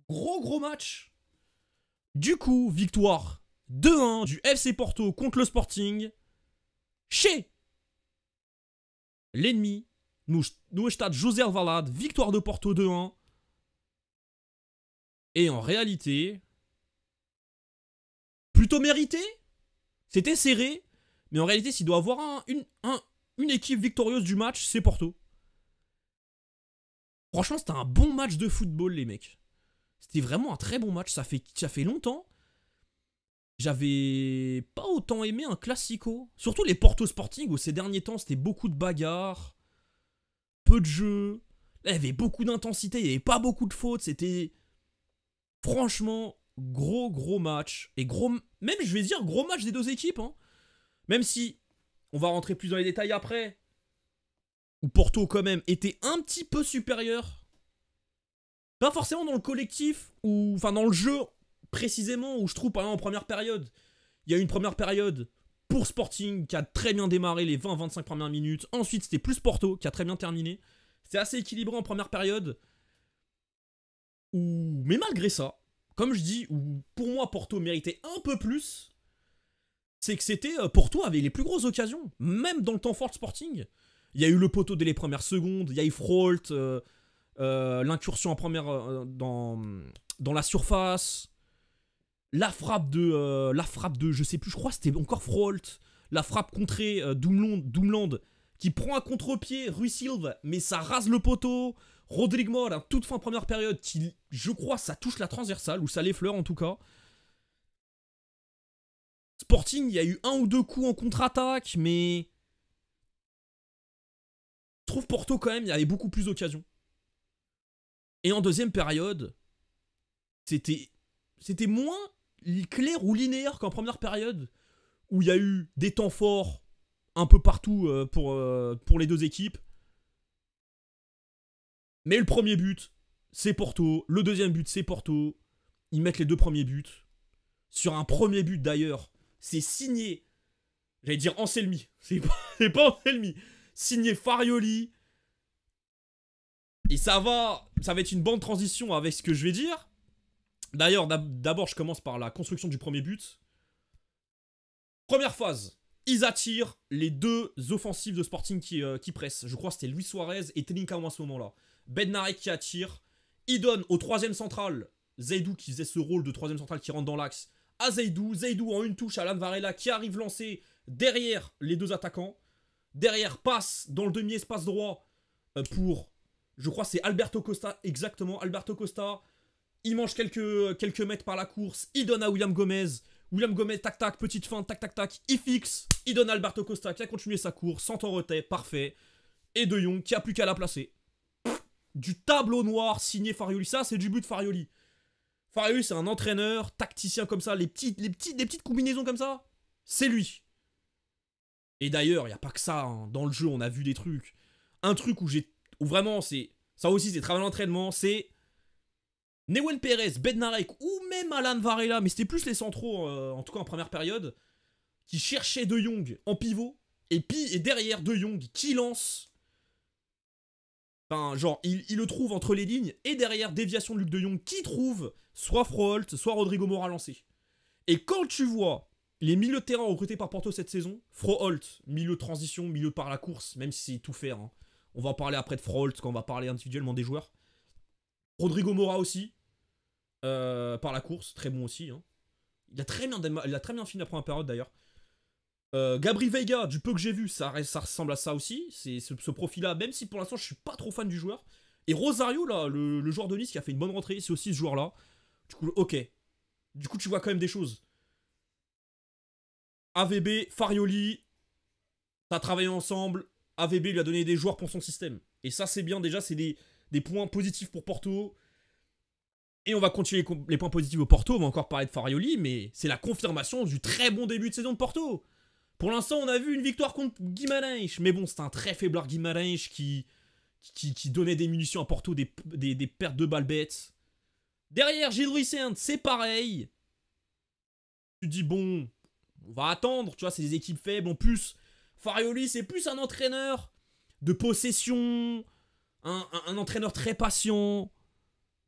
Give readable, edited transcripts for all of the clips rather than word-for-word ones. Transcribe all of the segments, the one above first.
Gros match. Du coup, victoire 2-1 du FC Porto contre le Sporting. Chez l'ennemi, no stade José Alvalade, victoire de Porto 2-1. Et en réalité, plutôt mérité. C'était serré. Mais en réalité, s'il doit avoir une équipe victorieuse du match, c'est Porto. Franchement, c'était un bon match de football, les mecs. C'était vraiment un très bon match. Ça fait longtemps. J'avais pas autant aimé un classico. Surtout les Porto Sporting où ces derniers temps, c'était beaucoup de bagarres. Peu de jeux. Là, il y avait beaucoup d'intensité. Il n'y avait pas beaucoup de fautes. C'était franchement gros match. Et même je vais dire gros match des deux équipes. Hein. Même si on va rentrer plus dans les détails après. Où Porto quand même était un petit peu supérieur. Pas forcément dans le collectif. Enfin dans le jeu précisément. Où je trouve par exemple en première période. Il y a eu une première période pour Sporting qui a très bien démarré les 20-25 premières minutes. Ensuite c'était plus Porto qui a très bien terminé. C'était assez équilibré en première période. Mais malgré ça, comme je dis, pour moi Porto méritait un peu plus. C'est que c'était Porto avait les plus grosses occasions. Même dans le temps fort de Sporting. Il y a eu le poteau dès les premières secondes. Il y a eu Froholt, l'incursion en première dans la surface. La frappe de, je sais plus, je crois que c'était encore Froholt. La frappe contrée Doumland qui prend un contre-pied Rui Silva, mais ça rase le poteau. Rodrigue Mor, à toute fin première période, qui, je crois, ça touche la transversale, ou ça l'effleure en tout cas. Sporting, il y a eu un ou deux coups en contre-attaque, mais je trouve Porto quand même, il y avait beaucoup plus d'occasions. Et en deuxième période, c'était moins clair ou linéaire qu'en première période, où il y a eu des temps forts un peu partout pour les deux équipes. Mais le premier but, c'est Porto. Le deuxième but, c'est Porto. Ils mettent les deux premiers buts. Sur un premier but d'ailleurs, c'est signé. J'allais dire Anselmi. C'est pas Anselmi. Signé Farioli. Et ça va être une bonne transition avec ce que je vais dire. D'ailleurs, d'abord, je commence par la construction du premier but. Première phase. Ils attirent les deux offensives de Sporting qui pressent. Je crois que c'était Luis Suarez et Telincao à ce moment-là. Bednarek qui attire. Il donne au troisième central, Zaidou qui faisait ce rôle de troisième central qui rentre dans l'axe, à Zaidou. Zaidou en une touche à Alan Varela qui arrive lancé derrière les deux attaquants. Derrière, passe dans le demi-espace droit pour, je crois c'est Alberto Costa, exactement, Alberto Costa. Il mange quelques mètres par la course, il donne à William Gomez. William Gomez, tac, petite feinte, tac, il fixe, il donne à Alberto Costa qui a continué sa course, sans temps retrait, parfait. Et De Jong qui a plus qu'à la placer. Du tableau noir signé Farioli. Ça, c'est du but de Farioli. Farioli, c'est un entraîneur, tacticien comme ça. Les petites combinaisons comme ça, c'est lui. Et d'ailleurs, il n'y a pas que ça. Hein. Dans le jeu, on a vu des trucs. Un truc où vraiment, c'est ça aussi, c'est travail d'entraînement. C'est Newen Perez, Bednarek ou même Alan Varela, mais c'était plus les centraux, en tout cas en première période, qui cherchaient De Jong en pivot. Et derrière De Jong qui lance. Enfin, genre, il le trouve entre les lignes, et derrière, déviation de Luc de Jong, qui trouve soit Froholt, soit Rodrigo Mora lancé. Et quand tu vois les milieux de terrain recrutés par Porto cette saison, Froholt, milieu de transition, milieu par la course, même si c'est tout faire. Hein. On va en parler après de Froholt, quand on va parler individuellement des joueurs. Rodrigo Mora aussi, par la course, très bon aussi. Hein. Il a très bien fini la première période d'ailleurs. Gabri Veiga, du peu que j'ai vu, ça ressemble à ça aussi. C'est ce profil-là, même si pour l'instant je suis pas trop fan du joueur. Et Rosario, là, le joueur de Nice qui a fait une bonne rentrée, c'est aussi ce joueur-là. Du coup, ok. Du coup, tu vois quand même des choses. AVB, Farioli, t'as travaillé ensemble. AVB lui a donné des joueurs pour son système. Et ça, c'est bien déjà, c'est des points positifs pour Porto. Et on va continuer les points positifs au Porto, on va encore parler de Farioli, mais c'est la confirmation du très bon début de saison de Porto. Pour l'instant, on a vu une victoire contre Guimarães. Mais bon, c'est un très faiblard Guimarães qui donnait des munitions à Porto, des pertes de balles bêtes. Derrière, Gilles Vicente, c'est pareil. Tu te dis, bon, on va attendre. Tu vois, c'est des équipes faibles. En plus, Farioli, c'est plus un entraîneur de possession. Un entraîneur très patient.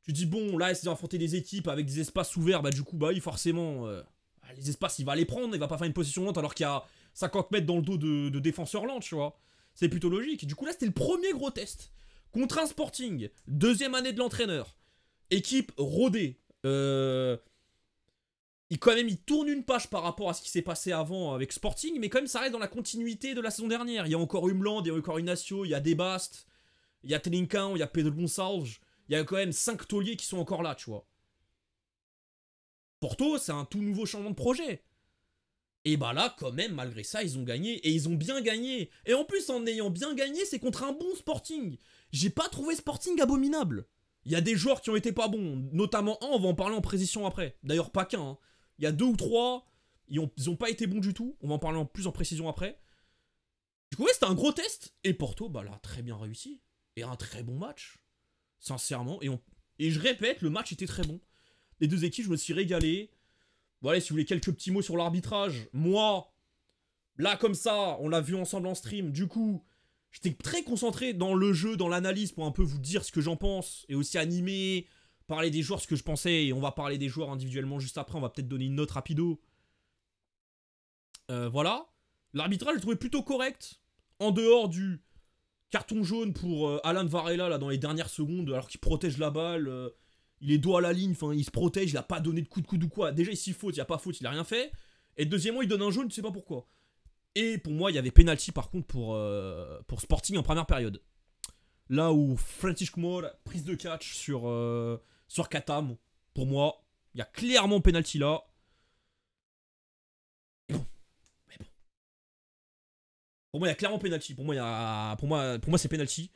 Tu dis, bon, là, c'est affronter des équipes avec des espaces ouverts, bah du coup, bah oui, forcément, les espaces, il va les prendre, il va pas faire une position lente alors qu'il y a 50 mètres dans le dos de défenseurs lents, tu vois. C'est plutôt logique. Du coup, là, c'était le premier gros test. Contre un Sporting, deuxième année de l'entraîneur, équipe rodée. Quand même, il tourne une page par rapport à ce qui s'est passé avant avec Sporting, mais quand même, ça reste dans la continuité de la saison dernière. Il y a encore Umland, il y a encore Inacio, il y a Debast, il y a Telincão, il y a Pedro Gonçalves. Il y a quand même 5 tauliers qui sont encore là, tu vois. Porto, c'est un tout nouveau changement de projet. Et bah là, quand même, malgré ça, ils ont gagné. Et ils ont bien gagné. Et en plus, en ayant bien gagné, c'est contre un bon Sporting. J'ai pas trouvé Sporting abominable. Il y a des joueurs qui ont été pas bons. Notamment un, on va en parler en précision après. D'ailleurs, pas qu'un. Hein. Il y a 2 ou 3, ils ont pas été bons du tout. On va en parler plus en précision après. Du coup, ouais, c'était un gros test. Et Porto, bah là, très bien réussi. Et un très bon match. Sincèrement. Et je répète, le match était très bon. Les deux équipes, je me suis régalé. Voilà, si vous voulez quelques petits mots sur l'arbitrage. Moi, là comme ça, on l'a vu ensemble en stream. Du coup, j'étais très concentré dans le jeu, dans l'analyse pour un peu vous dire ce que j'en pense. Et aussi animer, parler des joueurs, ce que je pensais. Et on va parler des joueurs individuellement juste après. On va peut-être donner une note rapido. Voilà. L'arbitrage, je l'ai trouvé plutôt correct. En dehors du carton jaune pour Alain Varela là, dans les dernières secondes, alors qu'il protège la balle. Il est dos à la ligne, enfin il se protège, il a pas donné de coup de coude ou quoi. Déjà ici faute, il n'y a pas faute, il a rien fait. Et deuxièmement, il donne un jaune, tu sais pas pourquoi. Et pour moi, il y avait penalty par contre pour Sporting en première période. Là où Francisco Moore, prise de catch sur Katam. Pour moi, il y a clairement penalty là. Mais bon. Pour moi, il y a clairement penalty. Pour moi c'est penalty.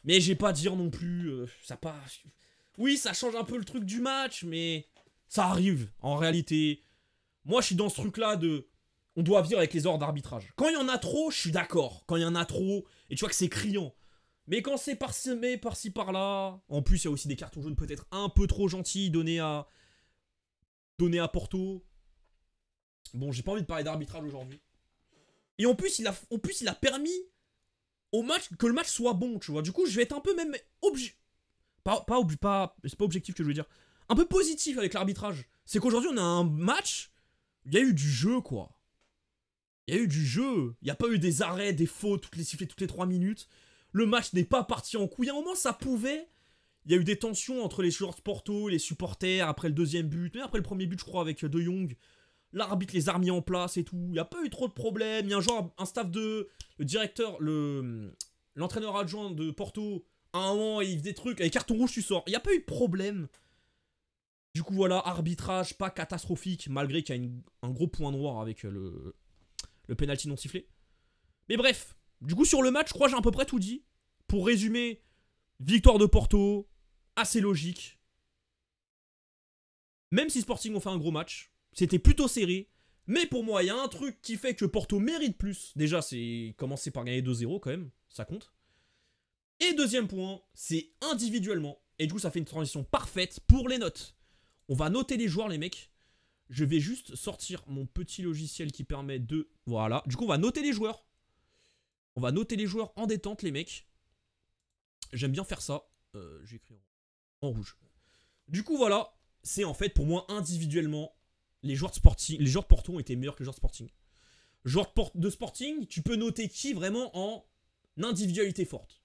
Mais j'ai pas à dire non plus. Ça pas. Oui, ça change un peu le truc du match, mais ça arrive, en réalité. Moi, je suis dans ce truc-là de... On doit vivre avec les ordres d'arbitrage. Quand il y en a trop, je suis d'accord. Quand il y en a trop, et tu vois que c'est criant. Mais quand c'est parsemé par-ci, par-là... En plus, il y a aussi des cartons jaunes peut-être un peu trop gentils donnés à Porto. Bon, j'ai pas envie de parler d'arbitrage aujourd'hui. Et en plus, il a permis au match que le match soit bon, tu vois. Du coup, je vais être un peu même... c'est pas objectif que je veux dire. Un peu positif avec l'arbitrage. C'est qu'aujourd'hui, on a un match. Il y a eu du jeu, quoi. Il y a eu du jeu. Il n'y a pas eu des arrêts, des fautes, toutes les sifflets toutes les 3 minutes. Le match n'est pas parti en couille. À un moment, ça pouvait. Il y a eu des tensions entre les joueurs de Porto, les supporters, après le deuxième but. Mais après le premier but, je crois, avec De Jong. L'arbitre les a remis en place et tout. Il n'y a pas eu trop de problèmes. Il y a un staff de... Le directeur, l'entraîneur adjoint de Porto... À un moment, il fait des trucs, avec carton rouge, tu sors. Il n'y a pas eu de problème. Du coup, voilà, arbitrage pas catastrophique, malgré qu'il y a un gros point noir avec le penalty non sifflé. Mais bref, du coup, sur le match, je crois que j'ai à peu près tout dit. Pour résumer, victoire de Porto, assez logique. Même si Sporting ont fait un gros match, c'était plutôt serré. Mais pour moi, il y a un truc qui fait que Porto mérite plus. Déjà, c'est commencer par gagner 2-0 quand même, ça compte. Et deuxième point, c'est individuellement. Et du coup, ça fait une transition parfaite pour les notes. On va noter les joueurs, les mecs. Je vais juste sortir mon petit logiciel qui permet de... Voilà. Du coup, on va noter les joueurs. On va noter les joueurs en détente, les mecs. J'aime bien faire ça. J'ai écrit en rouge. Du coup, voilà. C'est en fait, pour moi, individuellement, les joueurs de Sporting, les joueurs de Porto ont été meilleurs que les joueurs de Sporting. Joueurs de Sporting, tu peux noter qui vraiment en individualité forte.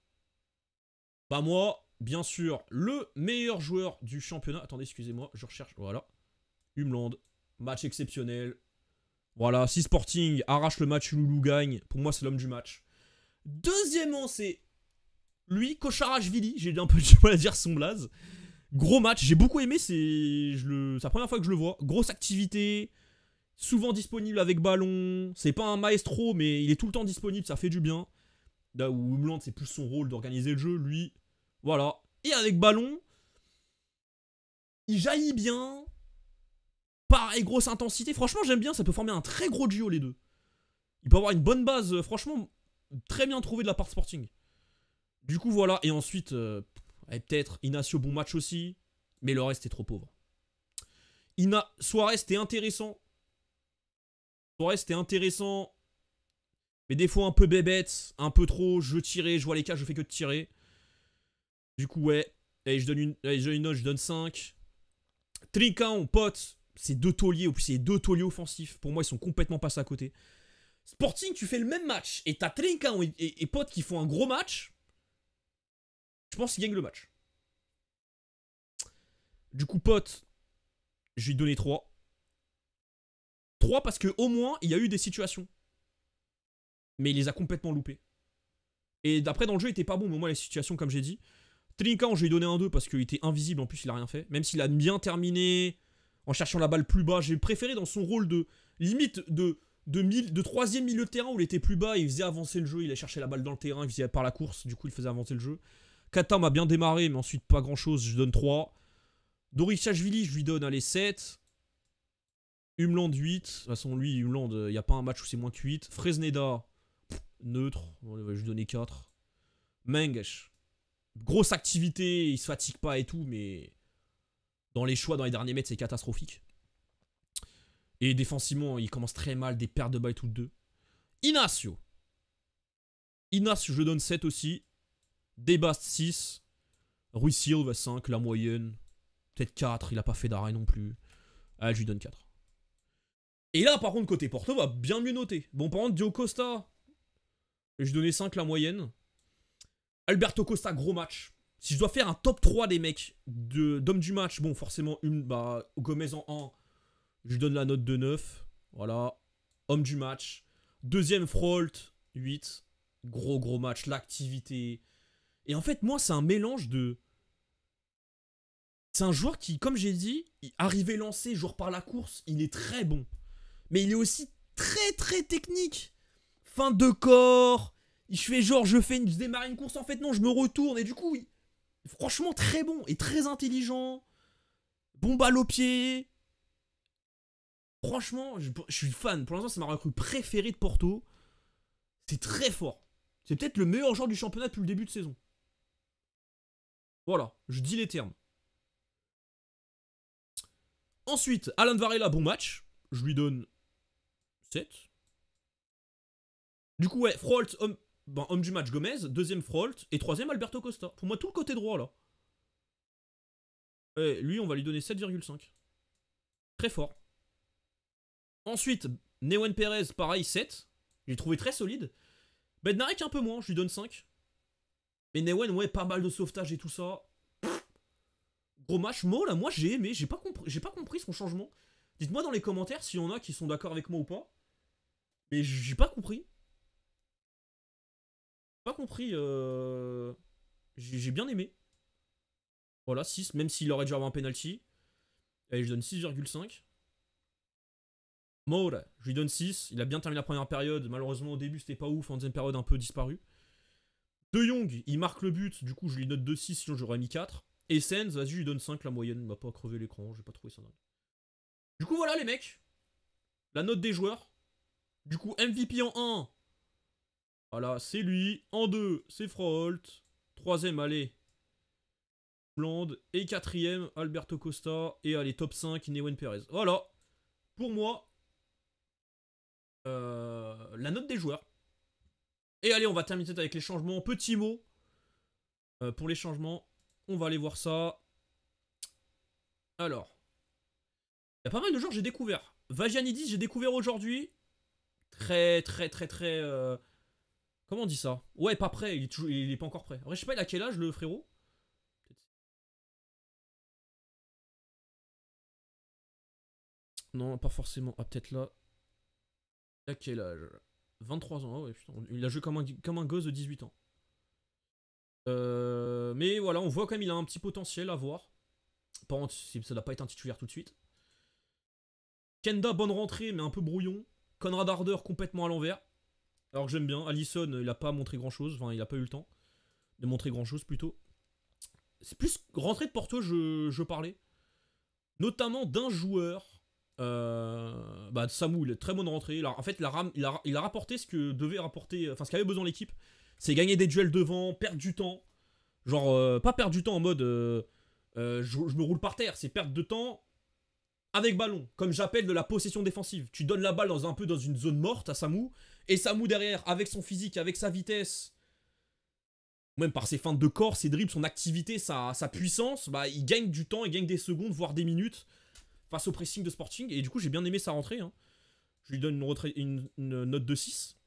Bah moi, bien sûr, le meilleur joueur du championnat. Attendez, excusez-moi, je recherche. Voilà. Umland. Match exceptionnel. Voilà, si Sporting arrache le match, Loulou gagne. Pour moi, c'est l'homme du match. Deuxièmement, c'est lui, Kocharashvili. J'ai un peu du mal à dire son blaze. Gros match, j'ai beaucoup aimé. C'est la première fois que je le vois. Grosse activité. Souvent disponible avec ballon. C'est pas un maestro, mais il est tout le temps disponible. Ça fait du bien. Là où Umland, c'est plus son rôle d'organiser le jeu. Lui, voilà. Et avec ballon, il jaillit bien. Pareil, grosse intensité. Franchement, j'aime bien. Ça peut former un très gros duo, les deux. Il peut avoir une bonne base. Franchement, très bien trouvé de la part de Sporting. Du coup, voilà. Et ensuite, peut-être Inacio, bon match aussi. Mais le reste est trop pauvre. Suarez, c'était intéressant. Mais des fois un peu bébête. Un peu trop. Je tirais. Je vois les cas, je fais que de tirer. Du coup, ouais. Allez, je donne une note, je donne 5. Trincão, pote, c'est deux tauliers, ou plus c'est deux tauliers offensifs. Pour moi, ils sont complètement passés à côté. Sporting, tu fais le même match, et t'as Trincão et pote qui font un gros match. Je pense qu'ils gagnent le match. Du coup, pote, je vais lui donner 3. 3 parce que au moins, il y a eu des situations. Mais il les a complètement loupées. Et d'après, dans le jeu, il était pas bon, mais au moins, les situations, comme j'ai dit. Trincão, je vais lui donner un 2 parce qu'il était invisible, en plus, il a rien fait. Même s'il a bien terminé en cherchant la balle plus bas. J'ai préféré dans son rôle de limite de troisième milieu de terrain où il était plus bas, il faisait avancer le jeu, il allait chercher la balle dans le terrain, il faisait par la course, du coup, il faisait avancer le jeu. Kata m'a bien démarré, mais ensuite, pas grand-chose, je donne 3. Dorishashvili, je lui donne, allez, 7. Humland, 8. De toute façon, lui, Humland, il n'y a pas un match où c'est moins que 8. Fresneda, neutre. On va lui donner 4. Mengesh, grosse activité, il se fatigue pas et tout, mais dans les choix, dans les derniers mètres, c'est catastrophique. Et défensivement, il commence très mal, des pertes de balles toutes deux. Inacio, je donne 7 aussi. Debast, 6. Rui Silva, 5, la moyenne. Peut-être 4, il a pas fait d'arrêt non plus. Allez, je lui donne 4. Et là, par contre, côté Porto, va bien mieux noter. Bon, par contre, Diogo Costa, je lui donnais 5, la moyenne. Alberto Costa, gros match. Si je dois faire un top 3 des mecs d'hommes du match, bon, forcément, Gomez en 1, je lui donne la note de 9. Voilà. Homme du match. Deuxième, Frolt, 8. Gros match, l'activité. Et en fait, moi, c'est un mélange de... C'est un joueur qui, comme j'ai dit, arrivé lancé, joueur par la course, il est très bon. Mais il est aussi très technique. Fin de corps. Je démarre une course, en fait, non, je me retourne. Et du coup, franchement, très bon et très intelligent. Bon balle au pied. Franchement, je suis fan. Pour l'instant, c'est ma recrue préférée de Porto. C'est très fort. C'est peut-être le meilleur joueur du championnat depuis le début de saison. Voilà, je dis les termes. Ensuite, Alan Varela, bon match. Je lui donne 7. Du coup, ouais, Frolt, homme du match, Gomez. Deuxième, Frolt. Et troisième, Alberto Costa. Pour moi, tout le côté droit, là. Et lui, on va lui donner 7,5. Très fort. Ensuite, Newen Perez, pareil, 7. J'ai trouvé très solide. Bednarek, un peu moins, je lui donne 5. Mais Newen, ouais, pas mal de sauvetage et tout ça. Gros match. Mo, là, moi, j'ai aimé. J'ai pas compris son changement. Dites-moi dans les commentaires s'il y en a qui sont d'accord avec moi ou pas. Mais j'ai pas compris. J'ai bien aimé. Voilà, 6, même s'il aurait dû avoir un penalty. Allez, je donne 6,5. Moura, je lui donne 6. Il a bien terminé la première période. Malheureusement, au début, c'était pas ouf. En deuxième période, un peu disparu. De Jong, il marque le but. Du coup, je lui note 2,6. Sinon, j'aurais mis 4. Et Sens, vas-y, je lui donne 5. La moyenne m'a pas crevé l'écran. J'ai pas trouvé ça dingue. Du coup, voilà, les mecs. La note des joueurs. Du coup, MVP en 1. Voilà, c'est lui. En 2, c'est Frolt. Troisième, allez. Bland. Et quatrième, Alberto Costa. Et allez, top 5, Newen Perez. Voilà. Pour moi, la note des joueurs. Et allez, on va terminer avec les changements. Petit mot pour les changements. On va aller voir ça. Alors. Il y a pas mal de joueurs que j'ai découvert. Vagianidis, j'ai découvert aujourd'hui. Très. Comment on dit ça? Ouais, pas prêt. Il est pas encore prêt. Après, je sais pas, il a quel âge, le frérot? Non, pas forcément. Ah, peut-être là. Il a quel âge? 23 ans. Ah ouais, putain. Il a joué comme un gosse de 18 ans. Mais voilà, on voit quand même il a un petit potentiel à voir. Par contre, ça doit pas être un titulaire tout de suite. Kenda, bonne rentrée, mais un peu brouillon. Conrad Harder, complètement à l'envers. Alors que j'aime bien. Alisson, il a pas montré grand chose. Enfin, il a pas eu le temps de montrer grand chose plutôt. C'est plus rentrée de Porto, je parlais. Notamment d'un joueur. De Samu, il a très bonne rentrée. Alors, en fait, il a rapporté ce que devait rapporter. Enfin, ce qu'avait besoin l'équipe. C'est gagner des duels devant, perdre du temps. Genre, pas perdre du temps en mode je me roule par terre. C'est perdre de temps avec ballon. Comme j'appelle de la possession défensive. Tu donnes la balle un peu dans une zone morte à Samu. Et Samu derrière, avec son physique, avec sa vitesse, Même par ses feintes de corps, ses dribbles, son activité, sa puissance, bah, il gagne du temps, il gagne des secondes, voire des minutes face au pressing de Sporting. Et du coup, j'ai bien aimé sa rentrée. Hein. Je lui donne une note de 6.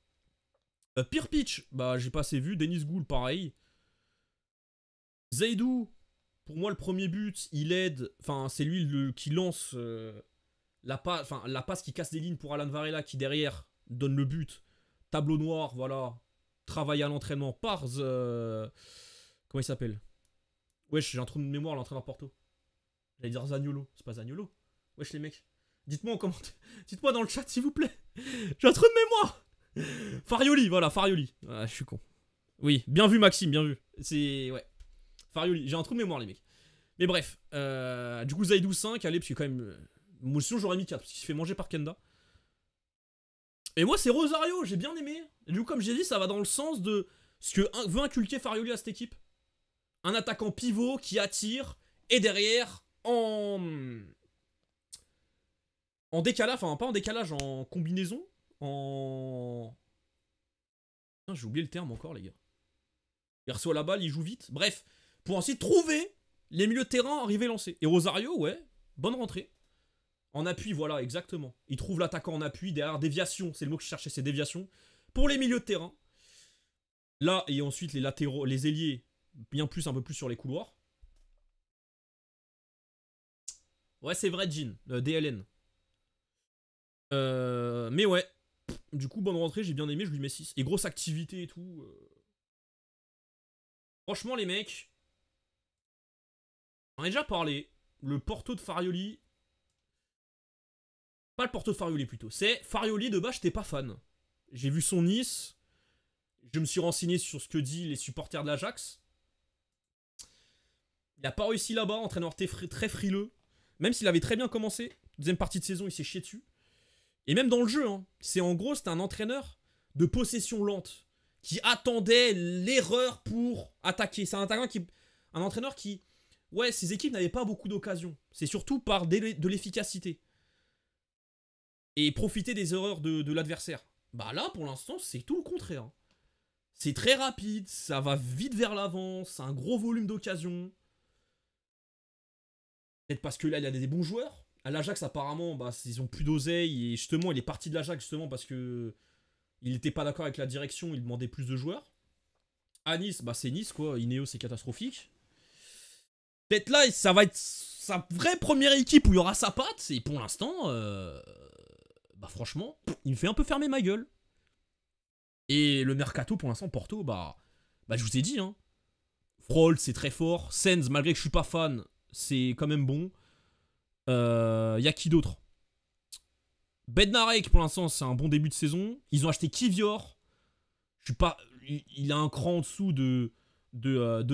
Pire pitch, bah, j'ai pas assez vu. Denis Goul, pareil. Zaidou, pour moi, le premier but, il aide. Enfin, c'est lui qui lance la passe qui casse des lignes pour Alan Varela, qui derrière donne le but. Tableau noir, voilà. Travail à l'entraînement par. Comment il s'appelle? Wesh, j'ai un trou de mémoire, l'entraîneur Porto. J'allais dire Zaniolo. C'est pas Zaniolo. Wesh, les mecs. Dites-moi en commentaire. Dites-moi dans le chat, s'il vous plaît. J'ai un trou de mémoire. Farioli, voilà, Farioli. Ah, je suis con. Oui, bien vu, Maxime, bien vu. C'est. Ouais. Farioli. J'ai un trou de mémoire, les mecs. Mais bref. Du coup, Zaidou 5, allez, parce que quand même. Moi, sinon, j'aurais mis 4, parce qu'il se fait manger par Kenda. Et moi, c'est Rosario, j'ai bien aimé. Et du coup, comme j'ai dit, ça va dans le sens de ce que veut inculquer Farioli à cette équipe. Un attaquant pivot qui attire, et derrière, en décalage, enfin pas en décalage, en combinaison, en... J'ai oublié le terme encore, les gars. Il reçoit la balle, il joue vite. Bref, pour ensuite trouver les milieux de terrain arriver lancés. Et Rosario, ouais, bonne rentrée. En appui, voilà, exactement. Il trouve l'attaquant en appui, derrière déviation, c'est le mot que je cherchais, c'est déviation. Pour les milieux de terrain. Là, et ensuite les latéraux, les ailiers, bien plus, un peu plus sur les couloirs. Ouais, c'est vrai, Jean, DLN. Mais ouais, du coup, bonne rentrée, j'ai bien aimé, je lui mets 6. Et grosse activité et tout. Franchement, les mecs, on en a déjà parlé. Le Porto de Farioli. Pas le Porto de Farioli plutôt. C'est Farioli de base, j'étais pas fan. J'ai vu son Nice. Je me suis renseigné sur ce que disent les supporters de l'Ajax. Il a pas réussi là-bas, entraîneur très frileux. Même s'il avait très bien commencé. Deuxième partie de saison, il s'est chié dessus. Et même dans le jeu, hein, c'est en gros, c'était un entraîneur de possession lente qui attendait l'erreur pour attaquer. C'est un entraîneur qui, ouais, ses équipes n'avaient pas beaucoup d'occasions. C'est surtout par de l'efficacité et profiter des erreurs de l'adversaire. Bah là, pour l'instant, c'est tout le contraire. C'est très rapide, ça va vite vers l'avant, c'est un gros volume d'occasions. Peut-être parce que là, il y a des bons joueurs. À l'Ajax, apparemment, bah, ils ont plus d'oseille. Et justement, il est parti de l'Ajax justement parce que il n'était pas d'accord avec la direction. Il demandait plus de joueurs. À Nice, bah, c'est Nice, quoi. Ineos, c'est catastrophique. Peut-être là, ça va être sa vraie première équipe où il y aura sa patte. Et pour l'instant, bah, franchement, il me fait un peu fermer ma gueule. Et le mercato, pour l'instant, Porto, bah je vous ai dit, hein. Froll, c'est très fort. Sens, malgré que je suis pas fan, c'est quand même bon. Y a qui d'autre? Bednarek, pour l'instant, c'est un bon début de saison. Ils ont acheté Kivior. Je suis pas. Il a un cran en dessous de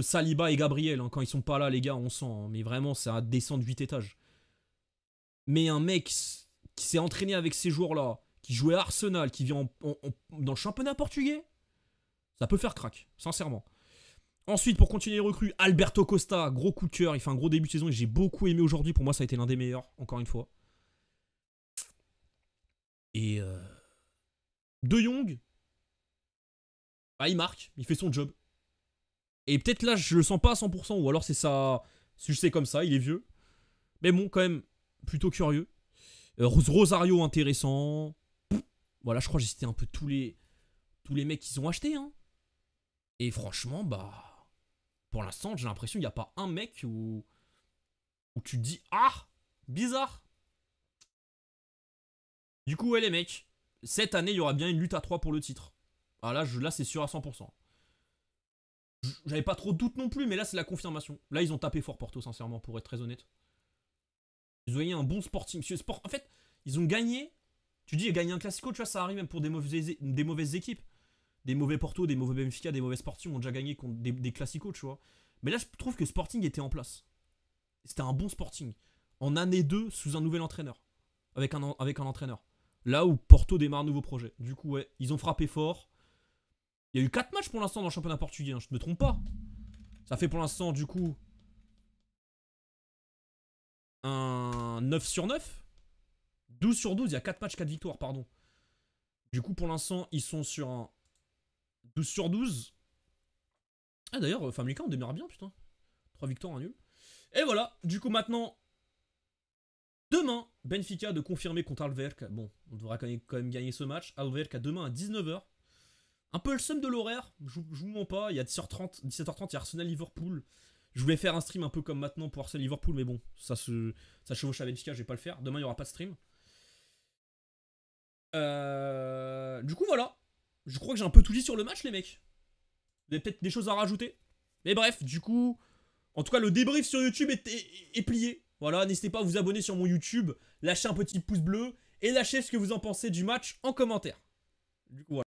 Saliba et Gabriel. Hein. Quand ils sont pas là, les gars, on sent. Hein. Mais vraiment, c'est à descendre 8 étages. Mais un mec qui s'est entraîné avec ces joueurs-là, qui jouait à Arsenal, qui vient dans le championnat portugais, ça peut faire crack, sincèrement. Ensuite, pour continuer les recrues, Alberto Costa, gros coup de cœur, il fait un gros début de saison et j'ai beaucoup aimé aujourd'hui. Pour moi, ça a été l'un des meilleurs, encore une fois. Et De Jong, bah, il marque, il fait son job. Et peut-être là, je le sens pas à 100%, ou alors c'est ça, je sais comme ça, il est vieux. Mais bon, quand même, plutôt curieux. Rosario, intéressant. Voilà, je crois que j'ai cité un peu tous les mecs qu'ils ont achetés. Hein. Et franchement, bah... Pour l'instant, j'ai l'impression qu'il n'y a pas un mec où tu te dis « Ah, bizarre !» Du coup, ouais les mecs, cette année, il y aura bien une lutte à 3 pour le titre. Ah là, c'est sûr à 100%. J'avais pas trop de doute non plus, mais là, c'est la confirmation. Là, ils ont tapé fort Porto, sincèrement, pour être très honnête. Ils ont gagné un bon Sporting. En fait, ils ont gagné... Tu dis, gagner un Classico, tu vois, ça arrive même pour des mauvaises équipes. Des mauvais Porto, des mauvais Benfica, des mauvais Sporting ont déjà gagné contre des Classicos, tu vois. Mais là, je trouve que Sporting était en place. C'était un bon Sporting. En année 2, sous un nouvel entraîneur. Avec un entraîneur. Là où Porto démarre un nouveau projet. Du coup, ouais, ils ont frappé fort. Il y a eu 4 matchs pour l'instant dans le championnat portugais, hein, je ne me trompe pas. Ça fait pour l'instant, du coup, un 9 sur 9. 12 sur 12, il y a 4 matchs, 4 victoires, pardon. Du coup, pour l'instant, ils sont sur un 12 sur 12. Ah d'ailleurs, Family on démarre bien, putain. 3 victoires, 1 nul. Et voilà, du coup maintenant, demain, Benfica de confirmer contre Alverk. Bon, on devra quand même gagner ce match. Alverk à demain à 19h. Un peu le seum de l'horaire, je vous mens pas. Il y a 17h30, il y a Arsenal-Liverpool. Je voulais faire un stream un peu comme maintenant pour Arsenal-Liverpool, mais bon, ça chevauche à Benfica, je vais pas le faire. Demain, il n'y aura pas de stream. Du coup, voilà. Je crois que j'ai un peu tout dit sur le match, les mecs. Vous avez peut-être des choses à rajouter. Mais bref, du coup, en tout cas, le débrief sur YouTube est plié. Voilà, n'hésitez pas à vous abonner sur mon YouTube, lâcher un petit pouce bleu et lâcher ce que vous en pensez du match en commentaire. Du coup, voilà.